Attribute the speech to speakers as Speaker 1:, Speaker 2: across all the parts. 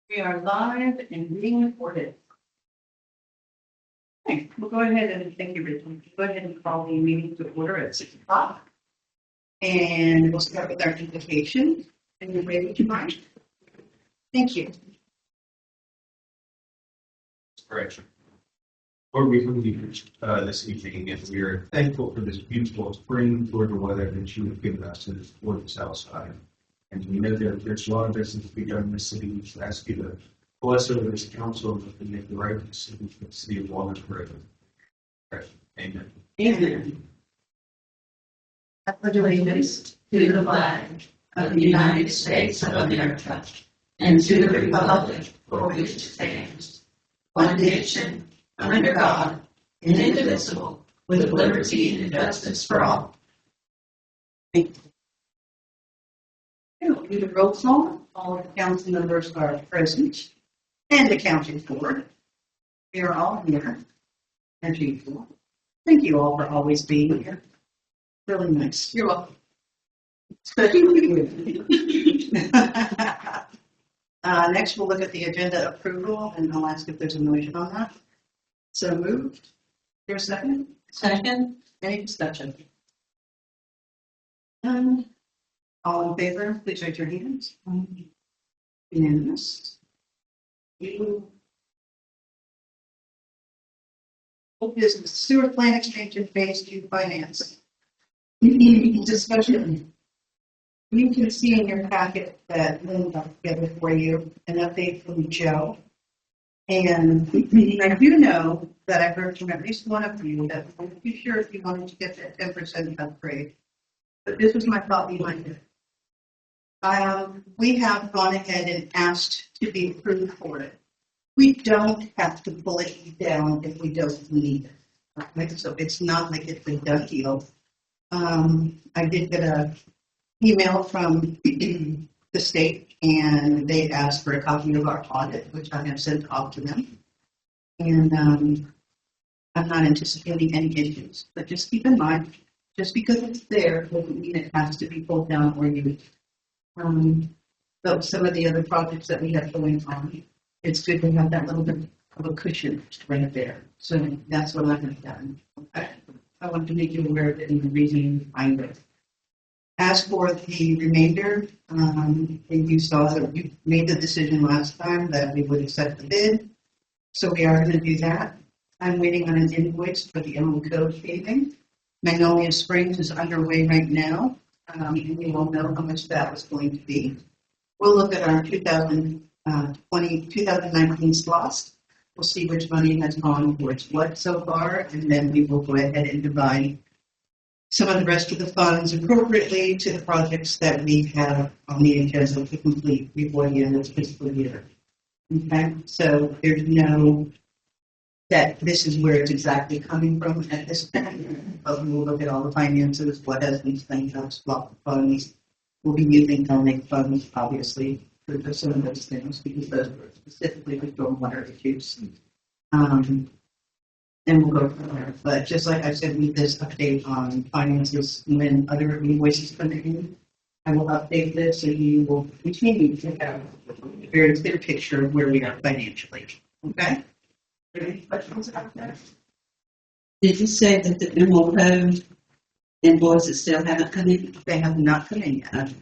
Speaker 1: We are live and being recorded. Okay, we'll go ahead and thank you, Rachel. Go ahead and call the meeting to order at 6 o'clock. And we'll start with our invocation. And you're ready to march? Thank you.
Speaker 2: Correction. Lord, we come to you this evening, and we are thankful for this beautiful spring Florida weather that you have given us in this gorgeous outside. And we know that there's a lot of business to be done in the city. We should ask you to bless over this council and make the right decision for the city of Walnut forever. Amen.
Speaker 1: Amen.
Speaker 3: I pledge allegiance to the flag of the United States of America and to the republic for which it stands, one nation, under God, indivisible, with liberty and justice for all.
Speaker 1: Thank you. We'll do the roll call. All of the council members are present and accounted for. We are all here as usual. Thank you all for always being here. Really nice. You're welcome. Next, we'll look at the agenda approval, and I'll ask if there's a motion on that. So moved. There's a second?
Speaker 3: Second.
Speaker 1: Any discussion? All in favor, please raise your hands. Unanimous. Old business, sewer plant expansion phase 2 financing. Discussion. You can see in your packet that Lynn got together for you an update from Joe. And I do know that I heard from at least one of you that I'm not too sure if you wanted to get that 10% upgrade. But this was my thought behind it. We have gone ahead and asked to be approved for it. We don't have to pull it down if we don't need it. Right? So it's not like it's a done deal. I did get an email from the state, and they asked for a copy of our audit, which I have sent off to them. And I'm not anticipating any issues, but just keep in mind, just because it's there doesn't mean it has to be pulled down or used. So some of the other projects that we have going on, it's good to have that little bit of a cushion right there. So that's what I have done. Okay? I want to make you aware of it and the reasoning behind it. As for the remainder, you saw that we made the decision last time that we would accept the bid. So we are going to do that. I'm waiting on an invoice for the Emerald Cove paving. Magnolia Springs is underway right now. And we will know how much that was going to be. We'll look at our 2019 slots. We'll see which money has gone towards what so far, and then we will go ahead and divide some of the rest of the funds appropriately to the projects that we have on the agenda to complete before the end of the fiscal year. Okay, so there's no that this is where it's exactly coming from at this point, but we'll look at all the finances, what has been spent on block funds. We'll be using donate funds, obviously, for some of those things, because those were specifically for stormwater issues. And we'll go from there. But just like I said, with this update on finances, when other invoices come in, I will update this, so you will continue to have a very clear picture of where we are financially. Okay? Are there any questions about that?
Speaker 3: Did you say that the Emerald Cove invoices still haven't come in?
Speaker 1: They have not come in yet.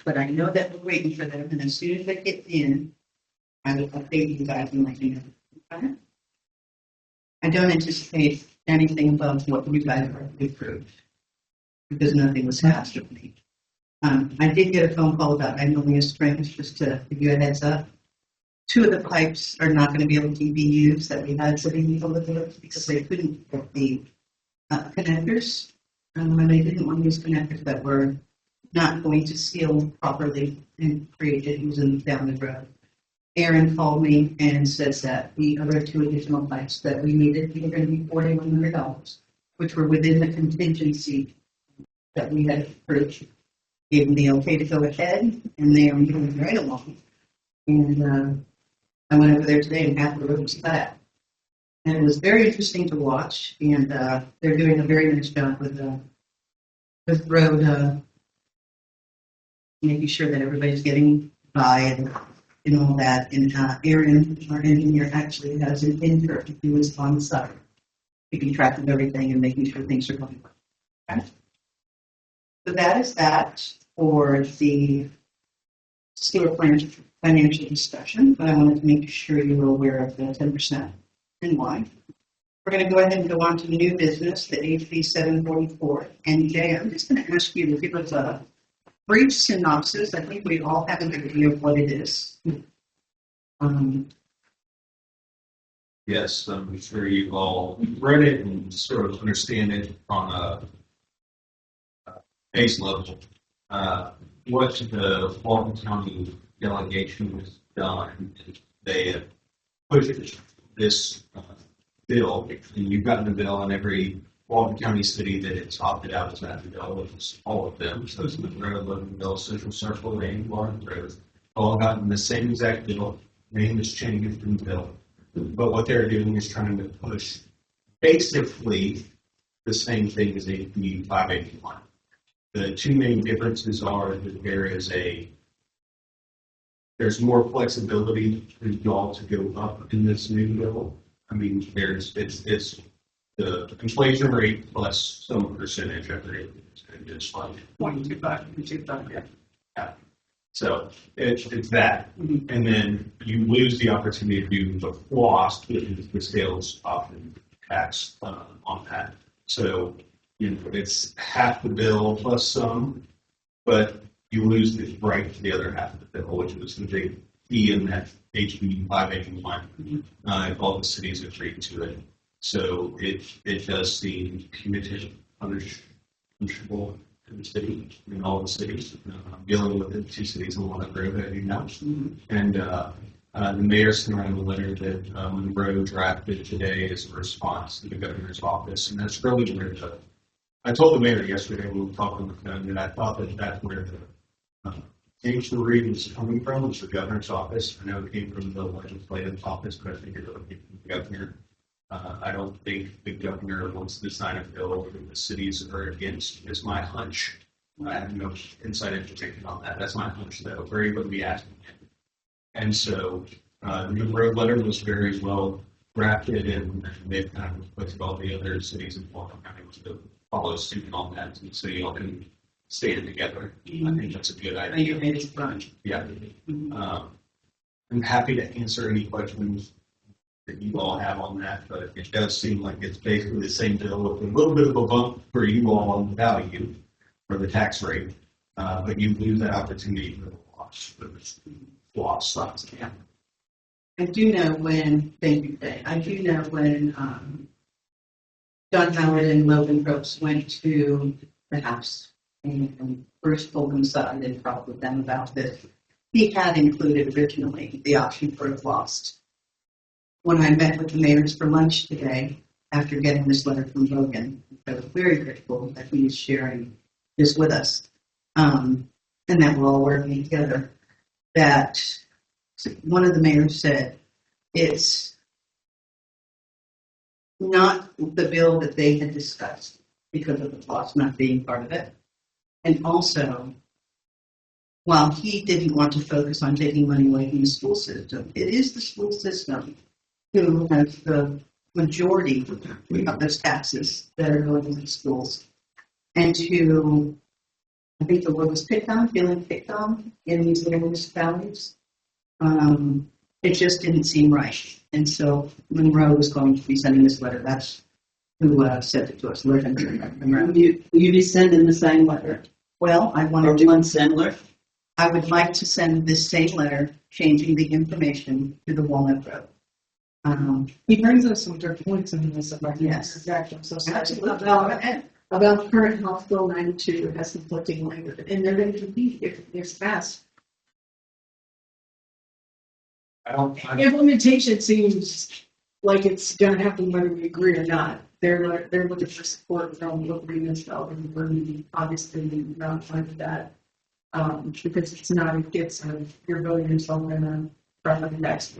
Speaker 1: But I know that we're waiting for them, and as soon as they get in, I will update you guys and let you know. Okay? I don't anticipate anything above what you guys have already approved, because nothing was asked of me. I did get a phone call about Magnolia Springs, just to give you a heads up. 2 of the pipes are not going to be able to be used that we had sitting over there because they couldn't get the connectors. And they didn't want to use connectors that were not going to seal properly and create issues down the road. Aaron called me and says that the other 2 additional pipes that we needed were going to be $4,100, which were within the contingency that we had approved. Gave them the okay to go ahead, and they are moving right along. And I went over there today, and half the road was cut out. And it was very interesting to watch, and they're doing a very nice job with road making sure that everybody's getting by and all that. And Aaron, our engineer, actually has an intern who is on site, keeping track of everything and making sure things are going well. Okay? So that is that for the sewer plant financial discussion, but I wanted to make sure you were aware of the 10% and why. We're going to go ahead and go on to new business, the HB 744. And Jay, I'm just going to ask you to give us a brief synopsis. I think we all have an idea of what it is.
Speaker 2: Yes, I'm sure you've all read it and sort of understand it on a base level. What the Walton County delegation has done is they have pushed this bill, and you've gotten the bill in every Walton County city that it's opted out as that bill, which is all of them. So it's Monroe, Loganville, Central Circle, and Warren Road. All gotten the same exact bill. Name is changed in the bill. But what they're doing is trying to push basically the same thing as AB 581. The two main differences are that there's more flexibility for y'all to go up in this new bill. I mean, it's the inflation rate plus some percentage of it. It's just like 0.25, yeah. So it's that, and then you lose the opportunity to do the floss, which is the sales option tax on that. So it's half the bill plus some, but you lose the right to the other half of the bill, which was the big fee in that HB 581. All the cities agreed to it, so it does seem punitive, punishable to the city in all the cities. I'm dealing with the two cities in Walnut Grove, as you know, and the mayor sent around a letter that Monroe drafted today as a response to the governor's office, and that's really where I told the mayor yesterday when we were talking on the phone that I thought that that's where the initial read was coming from, was the governor's office. I know it came from the legislative office, but I think it really came from the governor. I don't think the governor wants to sign a bill that the cities are against. It's my hunch. I have no inside information on that. That's my hunch, though. Where he would be asking him. And so the Monroe letter was very well drafted, and they've kind of requested all the other cities in Walton County to follow suit on that, and so you all can stand together. I think that's a good idea. Yeah. I'm happy to answer any questions that you all have on that, but it does seem like it's basically the same bill with a little bit of a bump for you all on the value for the tax rate, but you lose that opportunity for the loss. Yeah.
Speaker 1: I do know when, thank you, Dave. I do know when John Howard and Logan Brooks went to the house and first pulled them aside and talked with them about this. He had included originally the option for a lost. When I met with the mayors for lunch today, after getting this letter from Logan, I was very grateful that he is sharing this with us, and that we're all working together. That one of the mayors said, it's not the bill that they had discussed because of the cost not being part of it. And also, while he didn't want to focus on taking money away from the school system, it is the school system who has the majority of those taxes that are going into schools. And to, I think the word was feeling picked on in these little municipalities. It just didn't seem right. And so Monroe was going to be sending this letter. That's who sent it to us. Monroe.
Speaker 3: Will you be sending the same letter?
Speaker 1: Well, I
Speaker 3: Or
Speaker 1: wanted to.
Speaker 3: one similar?
Speaker 1: I would like to send this same letter, changing the information to the Walnut Road.
Speaker 4: He brings us some good points in this about
Speaker 1: Yes.
Speaker 4: exactly. So
Speaker 1: Absolutely.
Speaker 4: about current House Bill 92, it has conflicting language, and they're going to compete if it's passed. Implementation seems like it's going to happen whether we agree or not. They're looking for support from local municipalities, and we're obviously not fine with that, because it's not a case of you're voting yourself in a property tax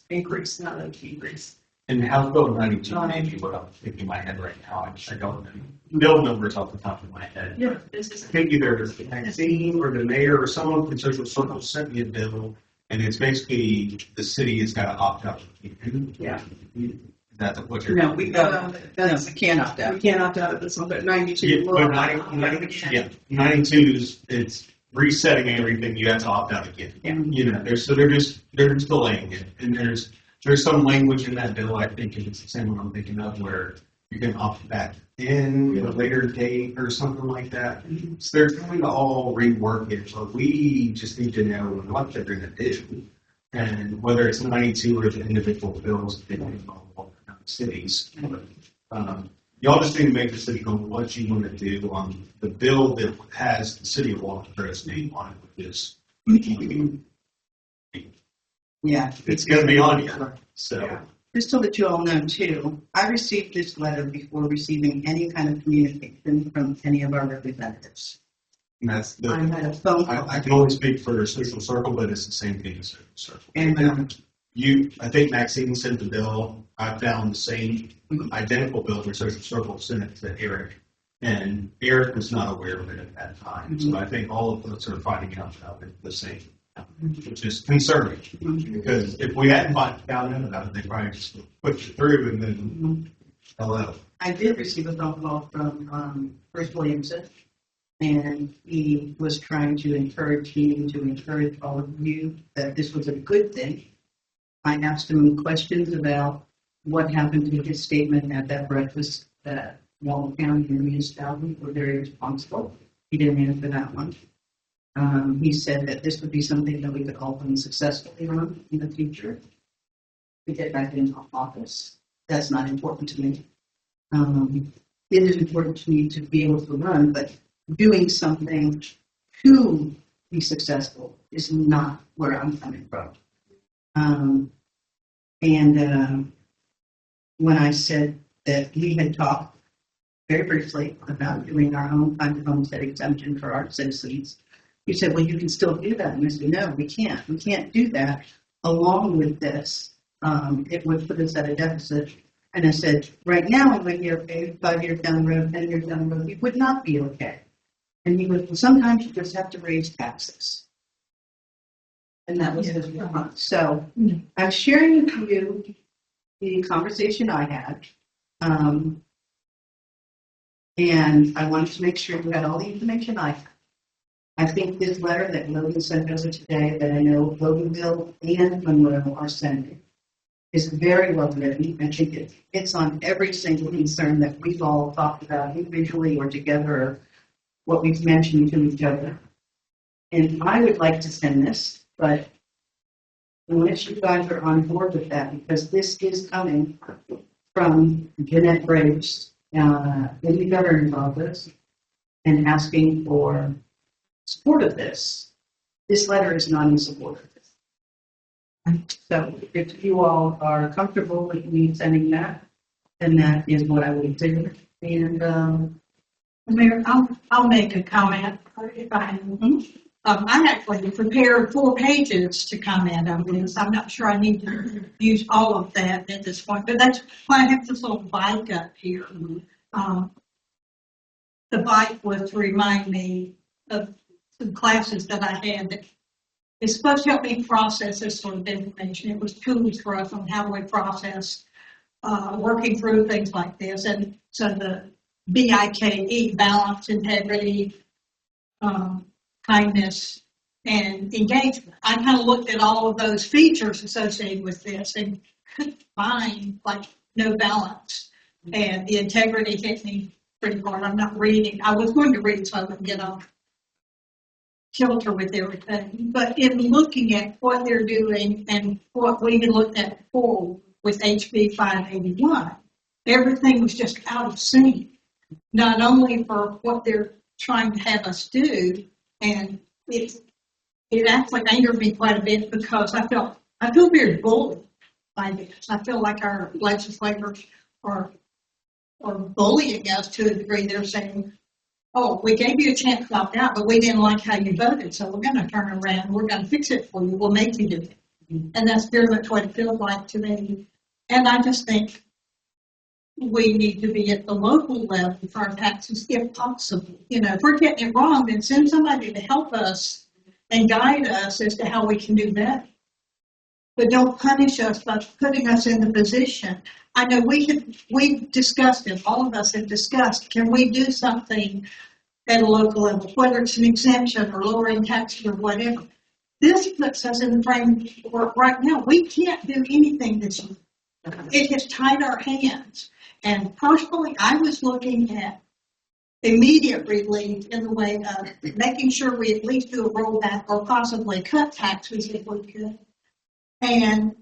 Speaker 4: increase, not a decrease.
Speaker 2: And House Bill 92 may be what I'm thinking in my head right now. I don't know. Bill numbers off the top of my head.
Speaker 4: Yeah, this is.
Speaker 2: I think either Maxine or the mayor or someone from Social Circle sent me a bill, and it's basically the city has got to opt out.
Speaker 4: Yeah.
Speaker 2: That's what you're.
Speaker 1: No, we got, no, we can't opt
Speaker 4: We
Speaker 1: out.
Speaker 4: can't opt out of this one, but 92.
Speaker 2: Yeah,
Speaker 4: will.
Speaker 2: but 92 is it's resetting everything. You have to opt out again.
Speaker 1: Yeah.
Speaker 2: You know, they're just delaying it, and there's some language in that bill. I think it's the same one I'm thinking of where you can opt back in at a later date or something like that. So they're trying to all rework it, but we just need to know what they're going to do, and whether it's 92 or the individual bills depending on all the cities. Y'all just need to make a decision on what you want to do on the bill that has the city of Walnut's name on it, which is
Speaker 1: Yeah.
Speaker 2: it's going to be on you. So
Speaker 1: Just so that you all know too, I received this letter before receiving any kind of communication from any of our representatives.
Speaker 2: and that's
Speaker 1: I
Speaker 2: the.
Speaker 1: had a phone call.
Speaker 2: I can only speak for Social Circle, but it's the same thing as Social Circle.
Speaker 1: And,
Speaker 2: I think Maxine sent the bill. I found the same identical bill for Social Circle, sent it to Eric, and Eric was not aware of it at that time. So I think all of us are finding out about it the same, which is concerning because if we hadn't found out about it, they probably just pushed it through and then hello.
Speaker 1: I did receive a phone call from Bruce Williamson, and he was trying to encourage me to encourage all of you that this was a good thing. I asked him questions about what happened to his statement at that breakfast that Walnut County and the municipality were very responsible. He didn't answer that one. He said that this would be something that we could all run successfully on in the future. To get back into office. That's not important to me. It is important to me to be able to run, but doing something to be successful is not where I'm coming from. When I said that we had talked very briefly about doing our own kind of homestead exemption for our citizens, he said, well, you can still do that. And I said, no, we can't. We can't do that along with this. It would put us at a deficit. And I said, right now, I'm like, okay, 5 years down the road, 10 years down the road, we would not be okay. And he goes, well, sometimes you just have to raise taxes. And that was his response. So I'm sharing with you the conversation I had. And I wanted to make sure you had all the information I had. I think this letter that Logan sent over today, that I know Loganville and Monroe are sending, is very well written. I think it's on every single concern that we've all talked about individually or together, or what we've mentioned to each other. And I would like to send this, but unless you guys are on board with that, because this is coming from Jeanette Graves in the governor's office and asking for support of this. This letter is not in support of this. So if you all are comfortable with me sending that, then that is what I will do. And
Speaker 3: Mayor, I'll make a comment if I am. I actually prepared 4 pages to comment on this. I'm not sure I need to use all of that at this point, but that's why I have this little bike up here. The bike was to remind me of some classes that I had that is supposed to help me process this sort of information. It was tools for us on how we process working through things like this. And so the BIKE, balance, integrity, kindness, and engagement. I kind of looked at all of those features associated with this and couldn't find like no balance. And the integrity hit me pretty hard. I'm not reading. I was going to read so I wouldn't get off kilter with everything. But in looking at what they're doing and what we had looked at before with HB 581, everything was just out of sync. Not only for what they're trying to have us do, and it actually angered me quite a bit because I feel very bullied by this. I feel like our legislators are bullying us to a degree. They're saying, oh, we gave you a chance to opt out, but we didn't like how you voted, so we're going to turn around. We're going to fix it for you. We'll make you do it. And that's very much what it feels like to me.
Speaker 5: And I just think we need to be at the local level for our taxes if possible. You know, if we're getting it wrong, then send somebody to help us and guide us as to how we can do that. But don't punish us by putting us in the position. I know we've discussed it, all of us have discussed, can we do something at a local level, whether it's an exemption or lowering taxes or whatever. This puts us in the framework right now. We can't do anything this year. It has tied our hands. And personally, I was looking at immediate relief in the way of making sure we at least do a rollback or possibly cut taxes if we could. And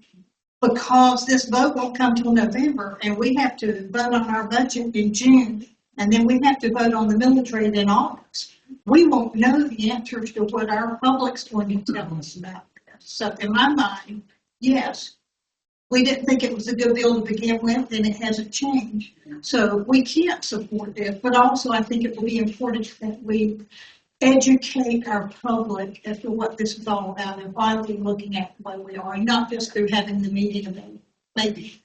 Speaker 5: because this vote won't come till November and we have to vote on our budget in June, and then we have to vote on the military in August, we won't know the answers to what our public's going to tell us about this. So in my mind, yes, we didn't think it was a good bill to begin with, and it hasn't changed. So we can't support this, but also I think it will be important that we educate our public as to what this is all about and why we're looking at the way we are, and not just through having the meeting and maybe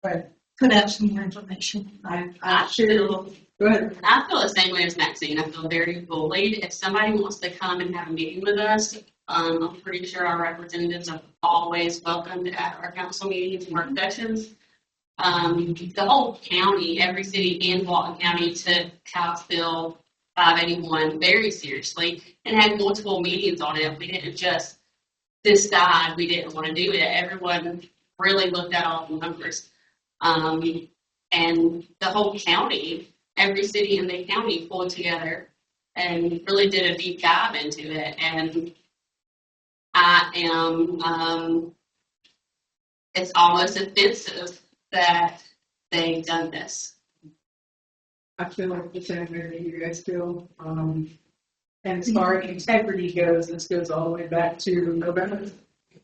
Speaker 5: put out some more information.
Speaker 4: I feel, go ahead.
Speaker 3: I feel the same way as Maxine. I feel very bullied. If somebody wants to come and have a meeting with us, I'm pretty sure our representatives are always welcomed at our council meetings and work sessions. The whole county, every city in Walton County took House Bill 581 very seriously and had multiple meetings on it. We didn't just decide we didn't want to do it. Everyone really looked at all the numbers. And the whole county, every city in the county pulled together and really did a deep dive into it. And I am, it's almost offensive that they've done this.
Speaker 4: I feel like the same way that you guys feel. And as far as integrity goes, this goes all the way back to November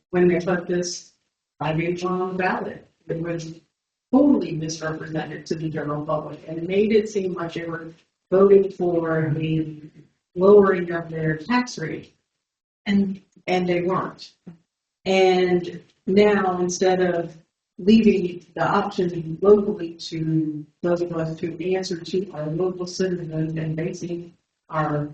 Speaker 4: when they put this on the ballot. It was totally misrepresented to the general public and made it seem like they were voting for the lowering of their tax rate. And they weren't. And now, instead of leaving the option locally to those of us to answer to our local citizens and basing our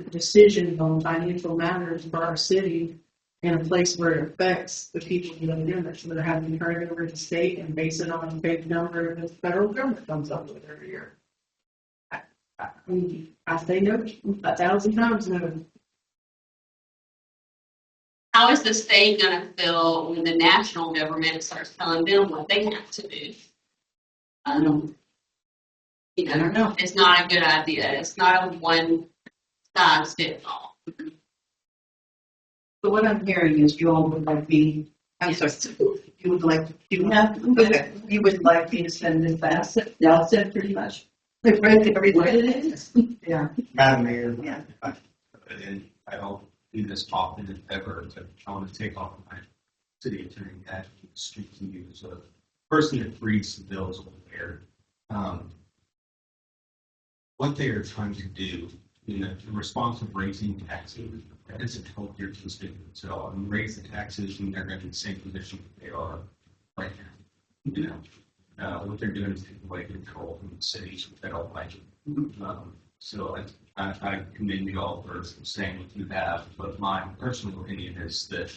Speaker 4: decisions on financial matters for our city in a place where it affects the people who live in it, so they're having to turn it over to the state and base it on a big number that the federal government comes up with every year. I say no 1,000 times no.
Speaker 3: How is the state going to feel when the national government starts telling them what they have to do? I don't know. It's not a good idea. It's not a one size fits all.
Speaker 1: So what I'm hearing is you all would like me, I'm sorry, you would like, you have, okay, you would like me to send this back? Yeah, I'll send pretty much. We've read everywhere it is. Yeah.
Speaker 2: Madam Mayor,
Speaker 1: Yeah.
Speaker 2: and I don't do this often if ever, but I want to take off my city attorney hat and speak to you as a person that reads the bills over there. What they are trying to do, in response to raising taxes, isn't help your constituents at all. And raise the taxes and they're going to be in the same position they are right now. What they're doing is taking away control from the cities if they don't like it. So I commend you all for saying what you have, but my personal opinion is that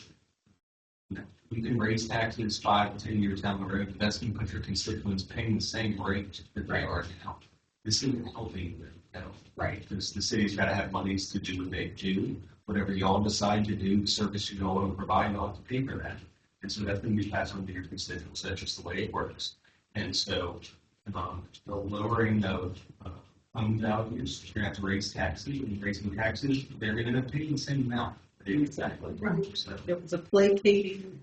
Speaker 2: you can raise taxes 5 to 10 years down the road, but that's going to put your constituents paying the same rate that they are now. This isn't helping them, right? Because the city's got to have monies to do what they do. Whatever y'all decide to do, the service you all want to provide, y'all have to pay for that. And so that's going to be passed on to your constituents. That's just the way it works. And so the lowering of home values, you're going to have to raise taxes. And raising taxes, they're going to end up paying the same amount.
Speaker 4: Exactly.
Speaker 2: Right. So,
Speaker 4: It was a placating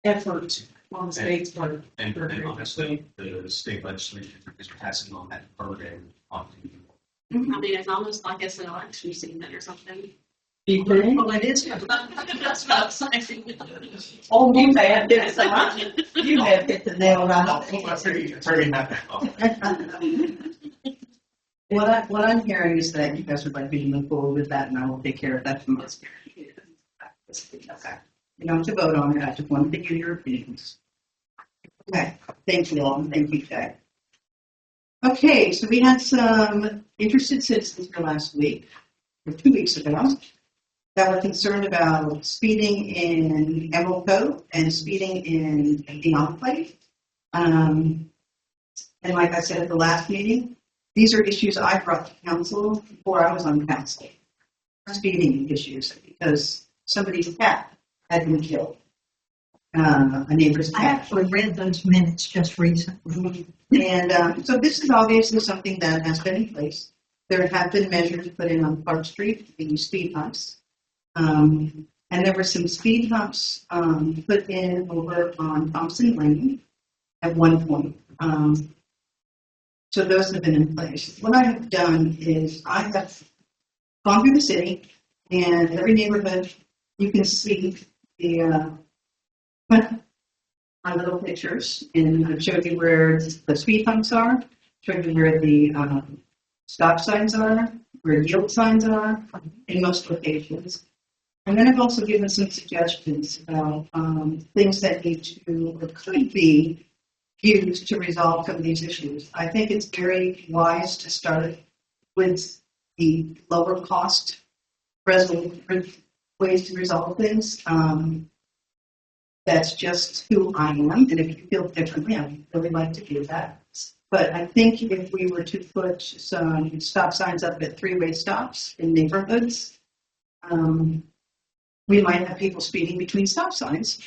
Speaker 4: effort on the state's part.
Speaker 2: and honestly, the state legislature is passing on that burden on to people.
Speaker 3: I mean, it's almost like it's an election season or something.
Speaker 4: You think?
Speaker 5: Well, it is.
Speaker 3: That's what I'm saying.
Speaker 1: Oh, you may have hit you may have hit the nail right on the head.
Speaker 2: Turning that off.
Speaker 1: What I'm hearing is that you guys would like me to move forward with that, and I will take care of that tomorrow. Okay. You don't have to vote on it. I just wanted to get your opinions. Okay, thank you all, thank you, Jay. Okay, so we had some interested citizens here last week, or 2 weeks ago, that were concerned about speeding in Emerald Cove and speeding in the Enclave. And like I said at the last meeting, these are issues I brought to council before I was on council. Speeding issues, because somebody's cat had been killed. A neighbor's
Speaker 5: I
Speaker 1: cat.
Speaker 5: actually read those minutes just recently.
Speaker 1: And so this is obviously something that has been in place. There have been measures put in on Park Street, the speed humps. And there were some speed humps put in over on Thompson Lane at one point. So those have been in place. What I have done is I have gone through the city, and every neighborhood you can see the my little pictures, and I've showed you where the speed humps are, showed you where the stop signs are, where yield signs are in most locations. And then I've also given some suggestions about things that need to or could be used to resolve some of these issues. I think it's very wise to start with the lower cost ways to resolve things. That's just who I am, and if you feel differently, I'd really like to do that. But I think if we were to put some stop signs up at three-way stops in neighborhoods, we might have people speeding between stop signs.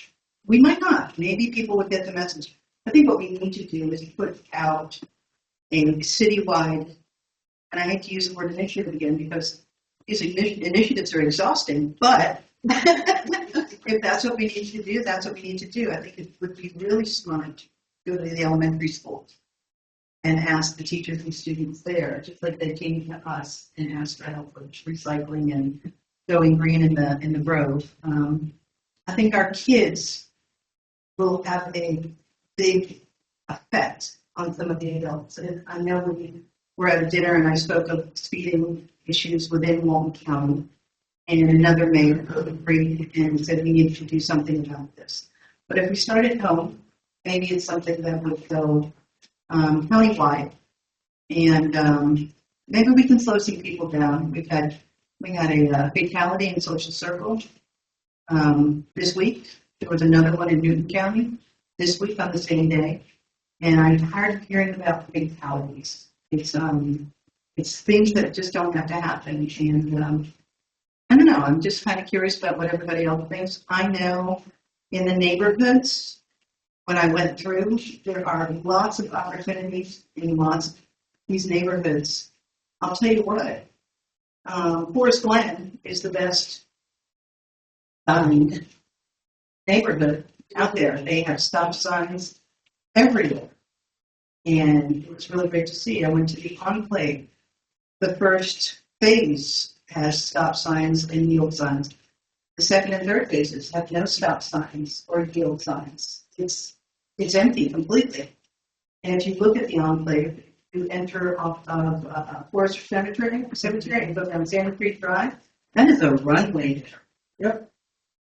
Speaker 1: We might not. Maybe people would get the message. I think what we need to do is put out a citywide, and I hate to use the word initiative again because these initiatives are exhausting, but if that's what we need to do, that's what we need to do. I think it would be really smart to go to the elementary schools and ask the teachers and students there, just like they came to us and asked for help with recycling and going green in the grove. I think our kids will have a big effect on some of the adults. And I know we were at a dinner and I spoke of speeding issues within Walnut County, and another mayor agreed and said we need to do something about this. But if we start at home, maybe it's something that would go countywide, and maybe we can slow some people down. We had a fatality in Social Circle this week. There was another one in Newton County this week on the same day, and I'm tired of hearing about fatalities. It's things that just don't have to happen, and I don't know. I'm just kind of curious about what everybody else thinks. I know in the neighborhoods, when I went through, there are lots of opportunities in lots of these neighborhoods. I'll tell you what, Forest Glen is the best neighborhood out there. They have stop signs everywhere. And it was really great to see. I went to the Enclave. The first phase has stop signs and yield signs. The second and third phases have no stop signs or yield signs. It's empty completely. And if you look at the Enclave, you enter off of Forest Cemetery and go down Santa Creek Drive. That is a runway there. Yep.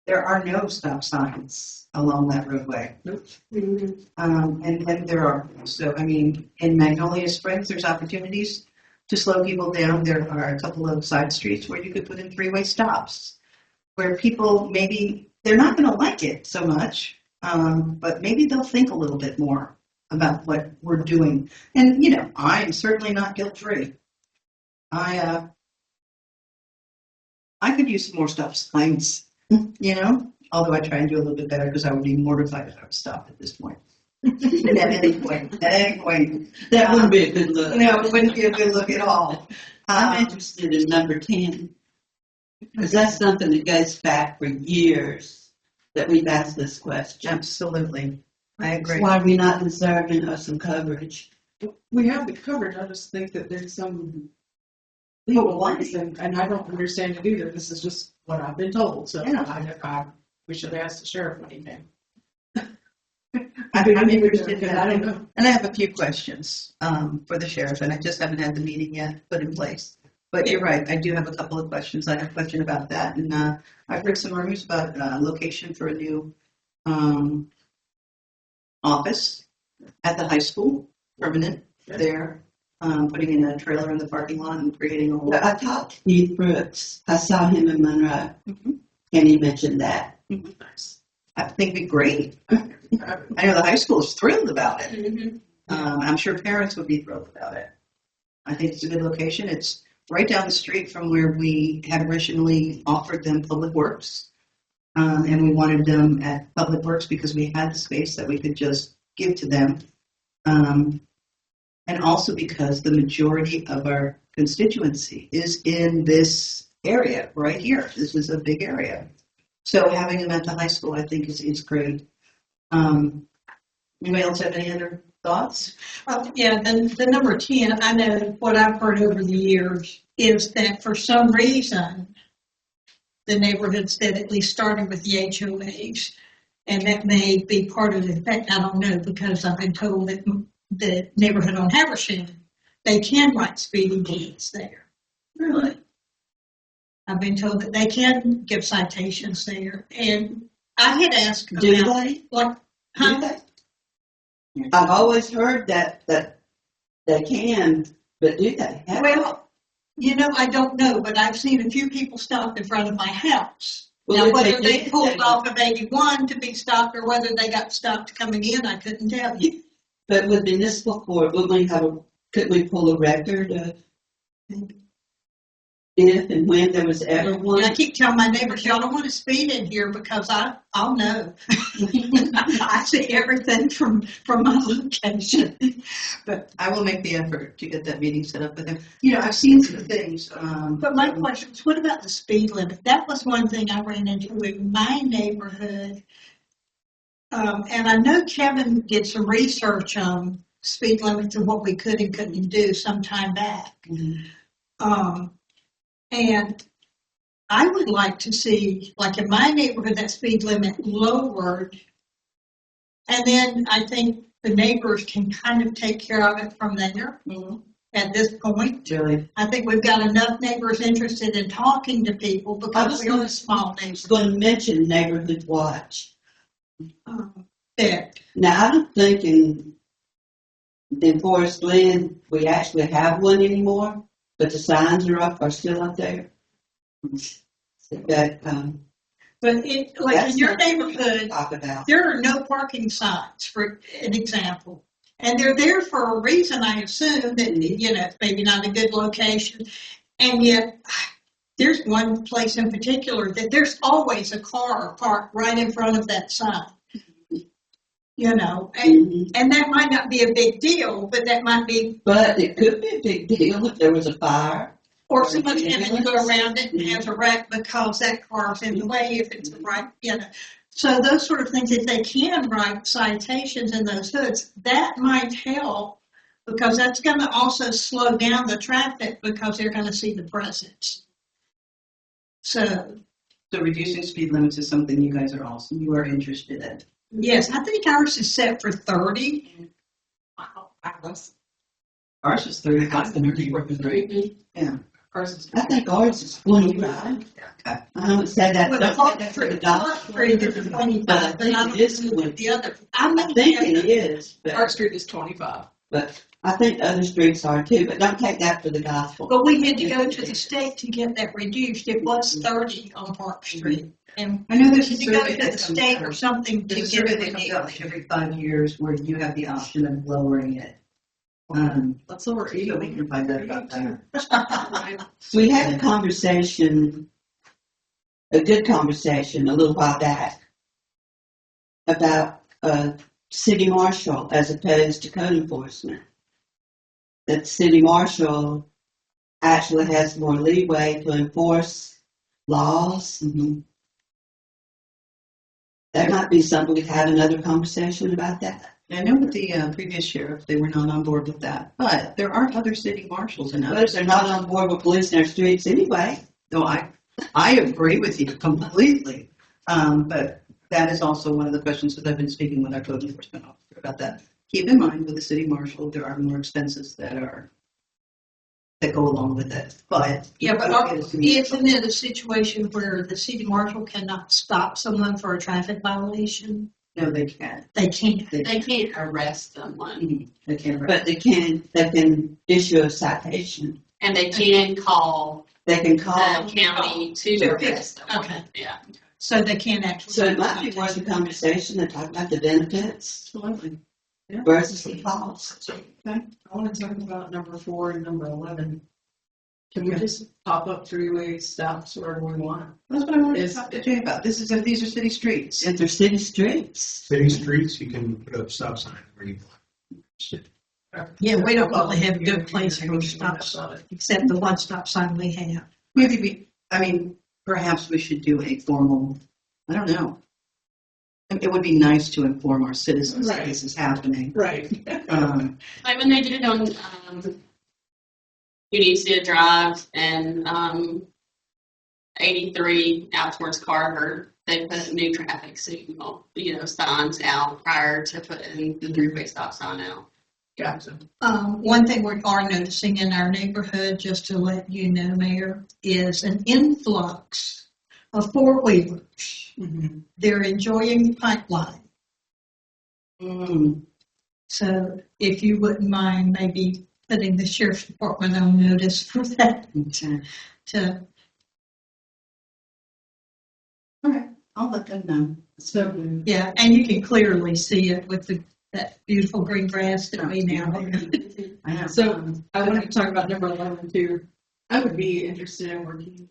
Speaker 1: There are no stop signs along that roadway. Nope. And then there are. So, I mean, in Magnolia Springs, there's opportunities to slow people down. There are a couple of side streets where you could put in three-way stops, where people maybe, they're not going to like it so much, but maybe they'll think a little bit more about what we're doing. And, you know, I am certainly not guilt-free. I could use some more stop signs, you know, although I try and do a little bit better because I would be mortified if I would stop at this point. At any point.
Speaker 3: That wouldn't be a good look.
Speaker 1: No, it wouldn't be a good look at all.
Speaker 3: I'm interested in number 10, because that's something that goes back for years that we've asked this question.
Speaker 1: Absolutely. I agree.
Speaker 3: Why are we not deserving of some coverage?
Speaker 4: We have the coverage. I just think that there's some legal lines, and I don't understand it either. This is just what I've been told. So
Speaker 1: Yeah.
Speaker 4: we should ask the sheriff what he can.
Speaker 1: I'm interested in
Speaker 4: I
Speaker 1: that.
Speaker 4: don't know.
Speaker 1: And I have a few questions for the sheriff, and I just haven't had the meeting yet put in place. But you're right, I do have a couple of questions. I have a question about that, and I've heard some rumors about location for a new office at the high school, permanent there, putting in a trailer in the parking lot and creating a whole.
Speaker 3: I talked to Keith Brooks. I saw him in Monroe,
Speaker 1: Mhm.
Speaker 3: and he mentioned that.
Speaker 1: I think it'd be great. I know the high school is thrilled about it. I'm sure parents would be thrilled about it. I think it's a good location. It's right down the street from where we had originally offered them Public Works. And we wanted them at Public Works because we had the space that we could just give to them. And also because the majority of our constituency is in this area right here. This is a big area. So having them at the high school, I think, is great. Anybody else have any other thoughts?
Speaker 5: Yeah, the number 10, I know what I've heard over the years is that for some reason, the neighborhood's steadily starting with the HOAs. And that may be part of the effect, I don't know, because I've been told that the neighborhood on Haversham, they can write speeding tickets there.
Speaker 1: Really?
Speaker 5: I've been told that they can give citations there. And I had asked
Speaker 3: Do
Speaker 5: about,
Speaker 3: they?
Speaker 5: like,
Speaker 3: Do
Speaker 5: huh?
Speaker 3: they? I've always heard that they can, but do they?
Speaker 5: Well, I don't know, but I've seen a few people stopped in front of my house.
Speaker 3: Well,
Speaker 5: Now,
Speaker 3: if
Speaker 5: whether
Speaker 3: they
Speaker 5: they
Speaker 3: did,
Speaker 5: pulled
Speaker 3: they-
Speaker 5: off of 81 to be stopped or whether they got stopped coming in, I couldn't tell you.
Speaker 3: But with municipal court, could we pull a record of if and when there was ever
Speaker 5: And
Speaker 3: one?
Speaker 5: I keep telling my neighbors, y'all don't want to speed in here because I'll know. I see everything from my location.
Speaker 1: But I will make the effort to get that meeting set up with him. I've seen some things.
Speaker 5: But my question is, what about the speed limit? That was one thing I ran into in my neighborhood. And I know Kevin did some research on speed limits and what we could and couldn't do some time back. And I would like to see, like in my neighborhood, that speed limit lowered. And then I think the neighbors can kind of take care of it from there at this point.
Speaker 1: Really?
Speaker 5: I think we've got enough neighbors interested in talking to people because we're a small
Speaker 3: I was
Speaker 5: neighborhood.
Speaker 3: going to mention Neighborhood Watch.
Speaker 5: There.
Speaker 3: Now, I don't think in Forest Glen we actually have one anymore, but the signs are still up there. But
Speaker 5: But like
Speaker 3: that's
Speaker 5: in your
Speaker 3: something we can
Speaker 5: neighborhood,
Speaker 3: talk about.
Speaker 5: there are no parking signs, for an example. And they're there for a reason, I assume, that, it's maybe not a good location. And yet, there's one place in particular that there's always a car parked right in front of that sign. And that might not be a big deal, but that might be,
Speaker 3: But it could be a big deal if there was a fire.
Speaker 5: or someone's having to go around it and has a wreck because that car's in the way if it's right, So those sort of things, if they can write citations in those hoods, that might help because that's going to also slow down the traffic because they're going to see the presence. So,
Speaker 1: reducing speed limits is something you guys you are interested in.
Speaker 5: yes, I think ours is set for 30.
Speaker 1: Ours is 35. Yeah.
Speaker 3: I think ours is 25.
Speaker 1: Okay.
Speaker 3: I would say that.
Speaker 5: Well,
Speaker 3: Don't
Speaker 5: the
Speaker 3: say
Speaker 5: Park
Speaker 3: that for the
Speaker 5: Street,
Speaker 3: dog.
Speaker 5: Park Street is 25,
Speaker 3: But I
Speaker 5: but
Speaker 3: think
Speaker 5: I don't
Speaker 3: it is
Speaker 5: know what the other.
Speaker 3: I think it is,
Speaker 4: Our street is 25.
Speaker 3: but I think other streets are too, but don't take that for the gospel.
Speaker 5: But we had to go to the state to get that reduced. It was 30 on Park Street. And
Speaker 1: I know there's
Speaker 5: we
Speaker 1: a
Speaker 5: had to go
Speaker 1: survey
Speaker 5: to the
Speaker 1: that
Speaker 5: state or
Speaker 1: comes
Speaker 5: something to
Speaker 1: There's a
Speaker 5: get
Speaker 1: survey
Speaker 5: it
Speaker 1: that comes out
Speaker 5: reduced.
Speaker 1: like every 5 years where you have the option of lowering it.
Speaker 4: That's over
Speaker 1: So we can find out about that.
Speaker 3: We had a conversation, a good conversation a little while back about city marshal as opposed to code enforcement. That city marshal actually has more leeway to enforce laws. That might be something we could have another conversation about that.
Speaker 1: I know with the previous sheriff, they were not on board with that, but there are other city marshals and
Speaker 3: But
Speaker 1: others.
Speaker 3: they're not on board with policing our streets anyway.
Speaker 1: No, I agree with you completely. But that is also one of the questions that I've been speaking with our code enforcement officer about that. Keep in mind with the city marshal, there are more expenses that go along with it. But
Speaker 5: Yeah, but isn't it a situation where the city marshal cannot stop someone for a traffic violation?
Speaker 1: No, they can't.
Speaker 5: They can't.
Speaker 3: They can't arrest someone,
Speaker 1: They can't.
Speaker 6: But they can issue a citation.
Speaker 3: and they can call
Speaker 6: They can
Speaker 3: the
Speaker 6: call.
Speaker 3: county to arrest someone.
Speaker 5: Okay.
Speaker 3: Yeah.
Speaker 5: So they can't actually.
Speaker 6: So it might be worth a conversation to talk about the benefits
Speaker 1: Absolutely.
Speaker 6: versus the costs.
Speaker 4: I want to talk about number 4 and number 11. Can we just pop up three-way stops wherever we want?
Speaker 1: That's what I wanted to
Speaker 4: Is-
Speaker 1: talk to you about. These are city streets.
Speaker 6: If they're city streets.
Speaker 2: City streets, you can put up stop signs where you want.
Speaker 5: Yeah, we don't really have a good place for stop sign, except the one stop sign we have.
Speaker 1: Perhaps we should do a formal, I don't know. It would be nice to inform our citizens that this is happening.
Speaker 4: Right.
Speaker 3: Like when they did it on, Municipal Drive and, 83 out towards Carver, they put new traffic signal, signs out prior to putting the three-way stop sign out.
Speaker 4: Gotcha.
Speaker 5: One thing we are noticing in our neighborhood, just to let you know, Mayor, is an influx of four-wheelers.
Speaker 4: Mhm.
Speaker 5: They're enjoying the pipeline.
Speaker 1: Mm,
Speaker 5: So if you wouldn't mind maybe putting the sheriff's department on notice for that
Speaker 1: okay.
Speaker 5: to,
Speaker 1: All right, I'll let them know.
Speaker 4: So,
Speaker 5: yeah, and you can clearly see it with that beautiful green grass that we now have.
Speaker 1: I know.
Speaker 4: so I wanted to talk about number 11 too. I would be interested in working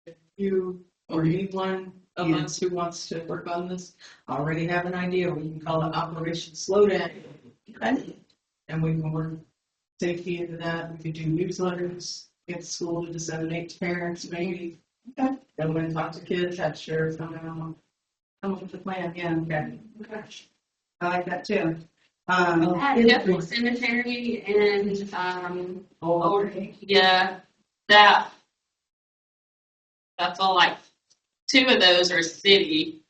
Speaker 4: with you or anyone of
Speaker 1: Yeah.
Speaker 4: us who wants to work on this. I already have an idea. We can call it Operation Slowdown. And we can work safety into that. We could do newsletters, get the school to disseminate to parents, maybe.
Speaker 1: Okay.
Speaker 4: Then when I talk to kids, have sheriffs come up with a plan. Yeah, okay.
Speaker 1: I like that too.
Speaker 3: At Deathwood Cemetery and, yeah, that's all like, 2 of those are city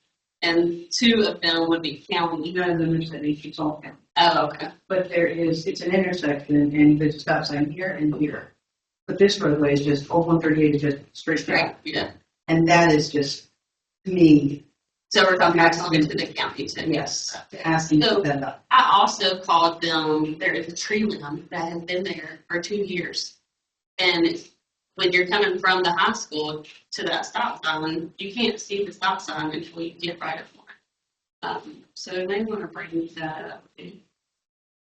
Speaker 3: and 2 of them would be county.
Speaker 1: None of them are city, it's all county.
Speaker 3: Oh, okay.
Speaker 1: But it's an intersection and there's a stop sign here and here. But this roadway is just, Old 138 is just straight
Speaker 3: Great,
Speaker 1: straight.
Speaker 3: yeah.
Speaker 1: And that is just, to me,
Speaker 3: So we're talking about talking to the county too.
Speaker 1: yes, to ask them to put that up.
Speaker 3: I also called them, there is a tree limb that has been there for 2 years. And when you're coming from the high school to that stop sign, you can't see the stop sign until you get right up one. So they want to bring that up.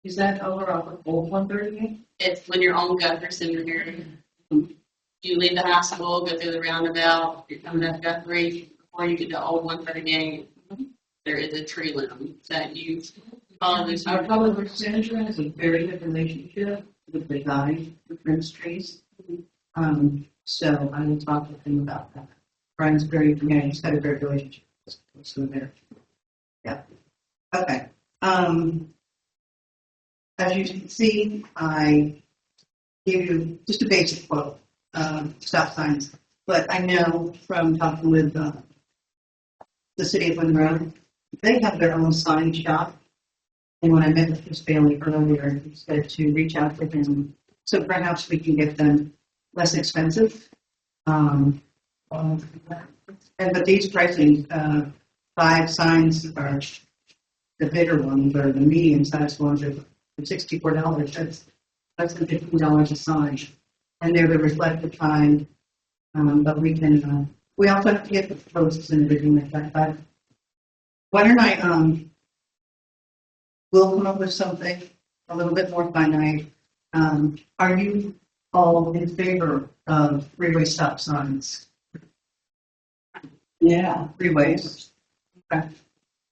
Speaker 1: Is that over off of Old 138?
Speaker 3: It's when you're on Guthrie Cemetery. You leave the high school, go through the roundabout, you're coming up Guthrie, before you get to Old 138, there is a tree limb that you follow this.
Speaker 1: Our public works manager has a very good relationship with the guy who trims trees. So I will talk with him about that. Brian's he's got a great relationship with there. Yeah. Okay. As you can see, I gave you just a basic quote, stop signs, but I know from talking with the city of Monroe, they have their own sign shop. And when I met with Chris Bailey earlier, he said to reach out to him, so perhaps we can get them less expensive. But these pricing, 5 signs are the bigger ones, or the medium-sized ones are $64. That's less than $15 a sign, and they're the reflective kind. But we can. We also have to get the posts and everything like that. But why don't I? We'll come up with something a little bit more finite. Are you all in favor of freeway stop signs?
Speaker 6: Yeah.
Speaker 1: Freeways. Okay.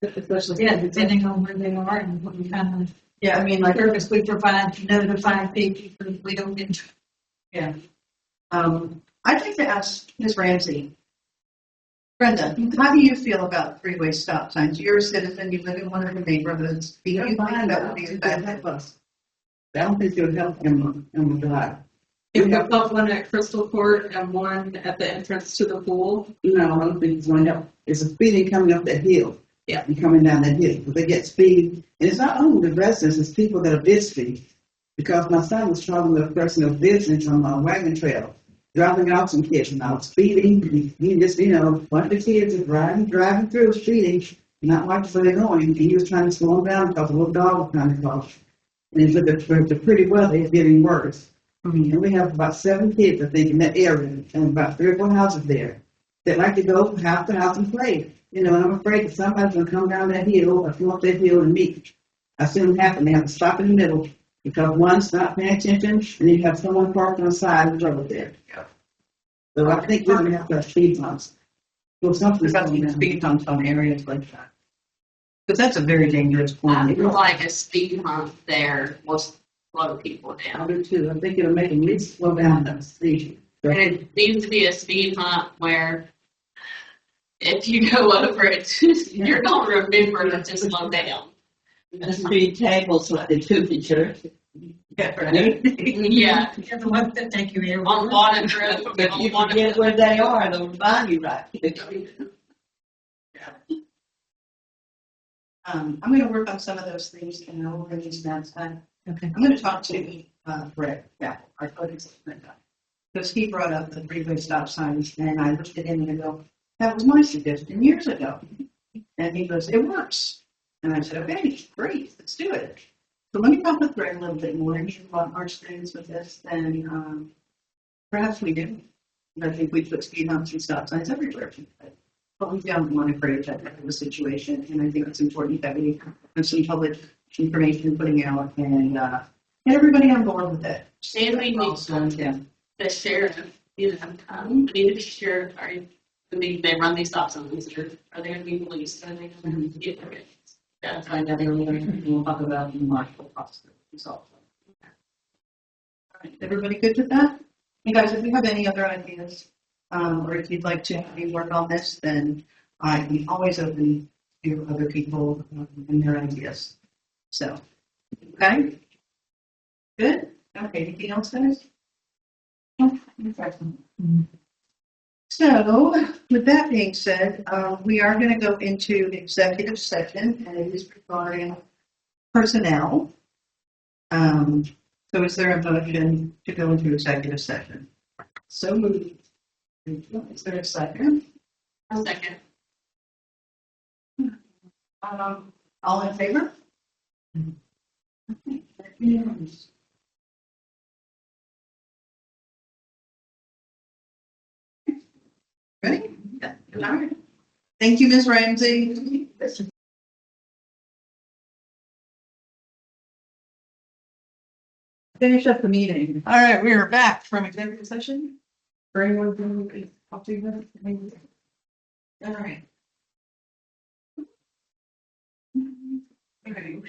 Speaker 4: Especially.
Speaker 5: Yeah, depending on where they are and what kind of
Speaker 1: Yeah, I mean, like,
Speaker 5: service we provide to notify people so we don't get.
Speaker 1: yeah. I'd like to ask Ms. Ramsey. Brenda, how do you feel about freeway stop signs? You're a citizen, you live in one of the neighborhoods. Do you think that would be a bad
Speaker 6: help us. I don't think it would help him drive.
Speaker 4: If we put one at Crystal Court and one at the entrance to the pool.
Speaker 6: No, I don't think it's going to help. It's a speeding coming up that hill.
Speaker 4: Yeah.
Speaker 6: And coming down that hill. But they get speed. And it's not only the residents, it's people that are visiting. Because my son was traveling with a person who was visiting from a wagon trail, dropping off some kids, and I was speeding. He just, a bunch of kids are driving through, speeding. not watching where they're going, and he was trying to slow them down because a little dog was trying to cross. And he looked at the pretty weather, it's getting worse. And we have about 7 kids, I think, in that area, and about 3 or 4 houses there. That like to go from house to house and play. You know, and I'm afraid that somebody's gonna come down that hill, or come up that hill and meet. I see them happen, they have to stop in the middle, because one's not paying attention, and you have someone parked on the side of the road there. So I think we're gonna have to have speed bumps. So something's going on.
Speaker 1: Speed on some areas like that. Because that's a very dangerous
Speaker 3: I
Speaker 1: point.
Speaker 3: feel like a speed hump there will slow people
Speaker 6: I
Speaker 3: down.
Speaker 6: do too, I think it'll make them at least slow down the speed.
Speaker 3: And it needs to be a speed hump where if you go over it, you're gonna remember to slow down.
Speaker 7: The speed tables like the temperature.
Speaker 1: Yeah, right.
Speaker 3: Yeah,
Speaker 5: Yeah, the ones that take you here.
Speaker 3: on Walnut Road.
Speaker 7: If
Speaker 3: on
Speaker 7: you
Speaker 3: Walnut
Speaker 7: forget where they are, they'll find you right.
Speaker 1: I'm going to work on some of those things and I'll release that time.
Speaker 4: Okay.
Speaker 1: I'm going to talk to Brett, our code enforcement guy. Because he brought up the freeway stop signs and I looked at him and I go, that was my suggestion years ago. And he goes, it works. And I said, okay, great, let's do it. So let me talk with Brett a little bit more. He's about our experience with this than perhaps we do. I think we put speed humps and stop signs everywhere. But we don't want to create that type of a situation, and I think it's important that we have some public information putting out and get everybody on board with it.
Speaker 3: And we need the sheriff, we need to be sure, they run these stop signs, or are they gonna be policed? Are they gonna get their kids? That's
Speaker 1: Find out everything we'll talk about in the martial process. All right, everybody good with that? And guys, if you have any other ideas, or if you'd like to have me work on this, then I'm always open to other people and their ideas. So, okay? Good? Okay, anything else, guys? So, with that being said, we are going to go into executive session, and it is regarding personnel. So is there a motion to go into executive session? So moved. Is there a second?
Speaker 3: A second.
Speaker 1: All in favor? Okay, that's unanimous. Ready? Yeah. All right. Thank you, Ms. Ramsey.
Speaker 4: Finish up the meeting.
Speaker 1: All right, we are back from executive session. For anyone who I'll do that. All right. Okay.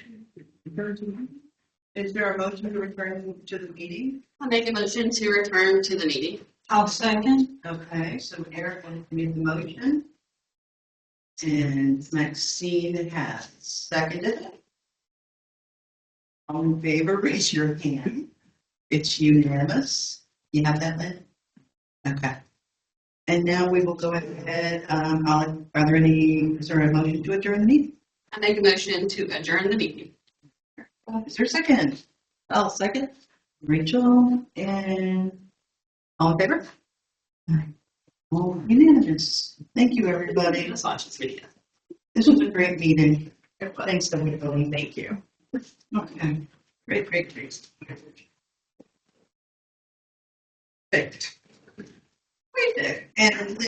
Speaker 1: Is there a motion to return to the meeting?
Speaker 3: I'll make a motion to return to the meeting.
Speaker 5: I'll second.
Speaker 1: Okay, so Eric made the motion. And Maxine has seconded it. All in favor, raise your hand. It's unanimous. You have that, Lynn? Okay. And now we will go ahead, are there any, is there a motion to adjourn the meeting?
Speaker 3: I make a motion to adjourn the meeting.
Speaker 1: Is there a second? I'll second. Rachel and all in favor? All unanimous. Thank you, everybody.
Speaker 3: Let's watch this video.
Speaker 1: This was a great meeting. Thanks to everybody. Thank you. Okay. Great. Perfect. Wait there. And